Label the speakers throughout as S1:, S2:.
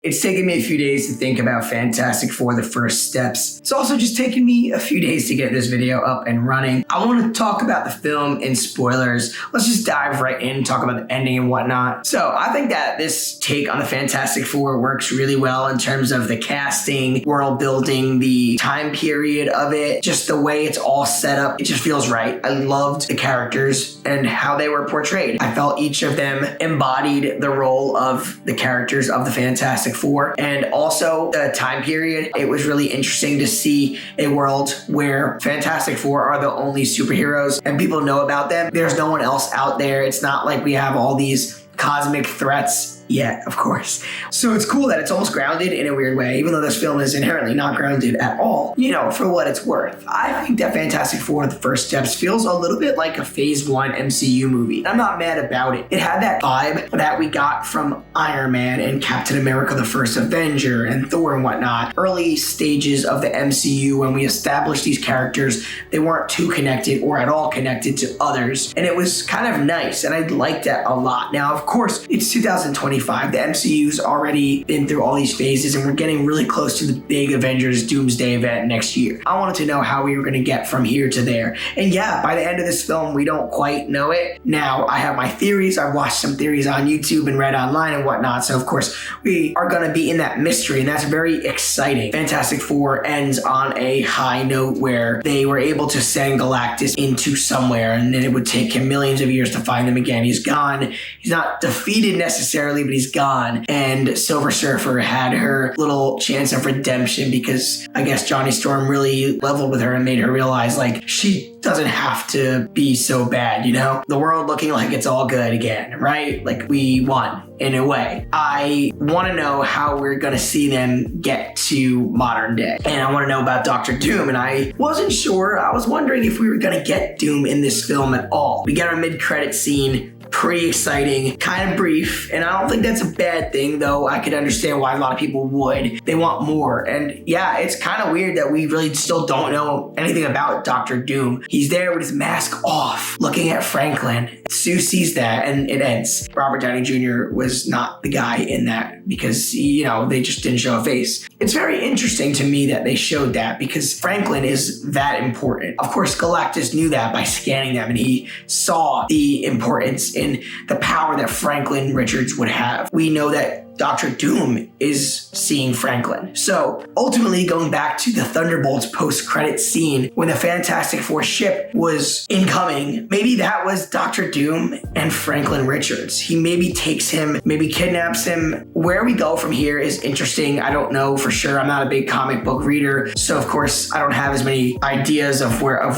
S1: It's taken me a few days to think about Fantastic Four: The First Steps. It's also just taken me a few days to get this video up and running. I want to talk about the film in spoilers. Let's just dive right in and talk about the ending and whatnot. So I think that this take on the Fantastic Four works really well in terms of the casting, world building, the time period of it, just the way it's all set up. It just feels right. I loved the characters and how they were portrayed. I felt each of them embodied the role of the characters of the Fantastic Four, and also the time period. It was really interesting to see a world where Fantastic Four are the only superheroes and people know about them. There's no one else out there. It's not like we have all these cosmic threats yet, of course. So it's cool that it's almost grounded in a weird way, even though this film is inherently not grounded at all, for what it's worth. I think that Fantastic Four: The First Steps feels a little bit like a Phase 1 MCU movie. I'm not mad about it. It had that vibe that we got from Iron Man and Captain America: The First Avenger and Thor and whatnot. Early stages of the MCU, when we established these characters, they weren't too connected or at all connected to others. And it was kind of nice, and I liked that a lot. Now, of course, it's 2025. The MCU's already been through all these phases, and we're getting really close to the big Avengers Doomsday event next year. I wanted to know how we were going to get from here to there. And yeah, by the end of this film, we don't quite know it. Now, I have my theories. I've watched some theories on YouTube and read online and whatnot. So, of course, we are going to be in that mystery, and that's very exciting. Fantastic Four ends on a high note where they were able to send Galactus into somewhere, and then it would take him millions of years to find him again. He's gone. He's not defeated necessarily, but he's gone. And Silver Surfer had her little chance of redemption because I guess Johnny Storm really leveled with her and made her realize, like, she doesn't have to be so bad, The world looking like it's all good again, right? Like, we won in a way. I want to know how we're going to see them get to modern day. And I want to know about Dr. Doom. And I wasn't sure. I was wondering if we were going to get Doom in this film at all. We got our mid-credit scene. Pretty exciting, kind of brief, and I don't think that's a bad thing, though I could understand why a lot of people would. They want more, and yeah, it's kind of weird that we really still don't know anything about Dr. Doom. He's there with his mask off, looking at Franklin. Sue sees that, and it ends. Robert Downey Jr. was not the guy in that because, they just didn't show a face. It's very interesting to me that they showed that because Franklin is that important. Of course, Galactus knew that by scanning them, and he saw the importance in the power that Franklin Richards would have. We know that Dr. Doom is seeing Franklin. So ultimately, going back to the Thunderbolts post-credit scene when the Fantastic Four ship was incoming, maybe that was Dr. Doom and Franklin Richards. He maybe takes him, maybe kidnaps him. Where we go from here is interesting. I don't know for sure. I'm not a big comic book reader, so of course I don't have as many ideas of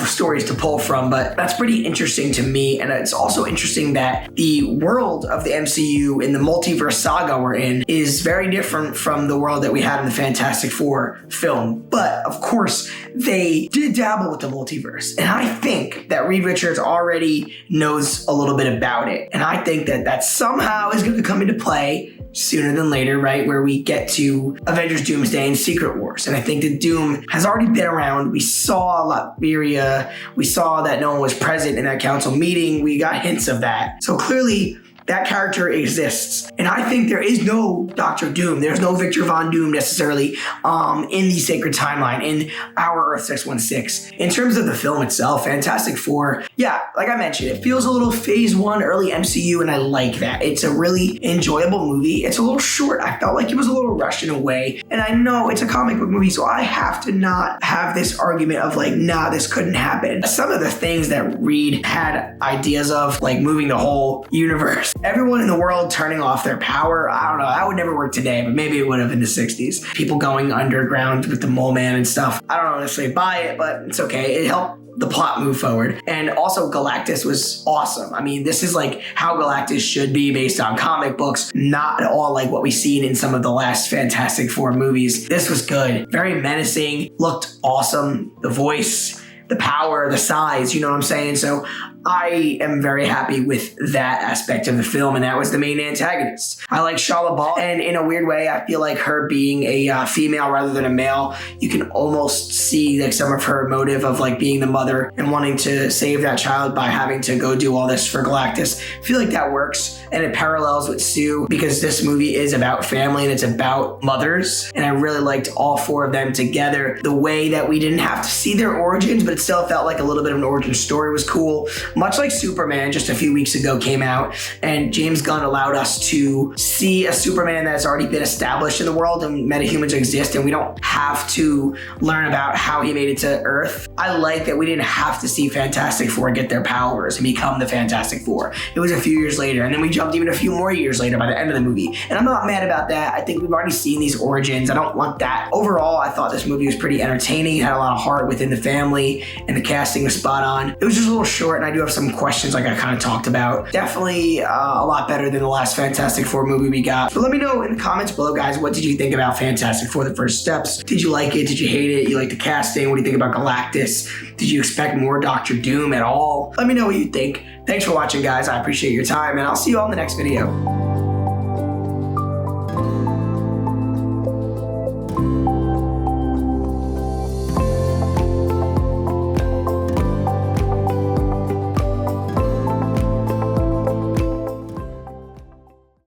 S1: stories to pull from, but that's pretty interesting to me. And it's also interesting that the world of the MCU in the multiverse saga we're in is very different from the world that we had in the Fantastic Four film. But of course, they did dabble with the multiverse. And I think that Reed Richards already knows a little bit about it. And I think that somehow is going to come into play sooner than later, right? Where we get to Avengers Doomsday and Secret Wars. And I think that Doom has already been around. We saw Latveria. We saw that no one was present in that council meeting. We got hints of that. So clearly, that character exists. And I think there is no Dr. Doom. There's no Victor Von Doom necessarily in the sacred timeline, in our Earth 616. In terms of the film itself, Fantastic Four, yeah, like I mentioned, it feels a little Phase 1 early MCU, and I like that. It's a really enjoyable movie. It's a little short. I felt like it was a little rushed in a way. And I know it's a comic book movie, so I have to not have this argument of like, nah, this couldn't happen. Some of the things that Reed had ideas of, like moving the whole universe, everyone in the world turning off their power. I don't know. That would never work today, but maybe it would have in the 60s. People going underground with the Mole Man and stuff. I don't necessarily buy it, but it's okay. It helped the plot move forward. And also Galactus was awesome. I mean, this is like how Galactus should be based on comic books, not at all like what we've seen in some of the last Fantastic Four movies. This was good. Very menacing, looked awesome. The voice, the power, the size, you know what I'm saying? So I am very happy with that aspect of the film, and that was the main antagonist. I like Shia LaBeouf, and in a weird way, I feel like her being a female rather than a male, you can almost see like some of her motive of like being the mother and wanting to save that child by having to go do all this for Galactus. I feel like that works, and it parallels with Sue because this movie is about family and it's about mothers, and I really liked all four of them together. The way that we didn't have to see their origins, but it still felt like a little bit of an origin story was cool. Much like Superman just a few weeks ago came out, and James Gunn allowed us to see a Superman that's already been established in the world and metahumans exist, and we don't have to learn about how he made it to Earth. I like that we didn't have to see Fantastic Four get their powers and become the Fantastic Four. It was a few years later, and then we jumped even a few more years later by the end of the movie, and I'm not mad about that. I think we've already seen these origins. I don't want that. Overall, I thought this movie was pretty entertaining. It had a lot of heart within the family, and the casting was spot on. It was just a little short, and I do have some questions like I kind of talked about. Definitely a lot better than the last Fantastic Four movie we got. But let me know in the comments below, guys, what did you think about Fantastic Four: The First Steps? Did you like it? Did you hate it? You like the casting? What do you think about Galactus? Did you expect more Doctor Doom at all? Let me know what you think. Thanks for watching, guys. I appreciate your time, and I'll see you all in the next video.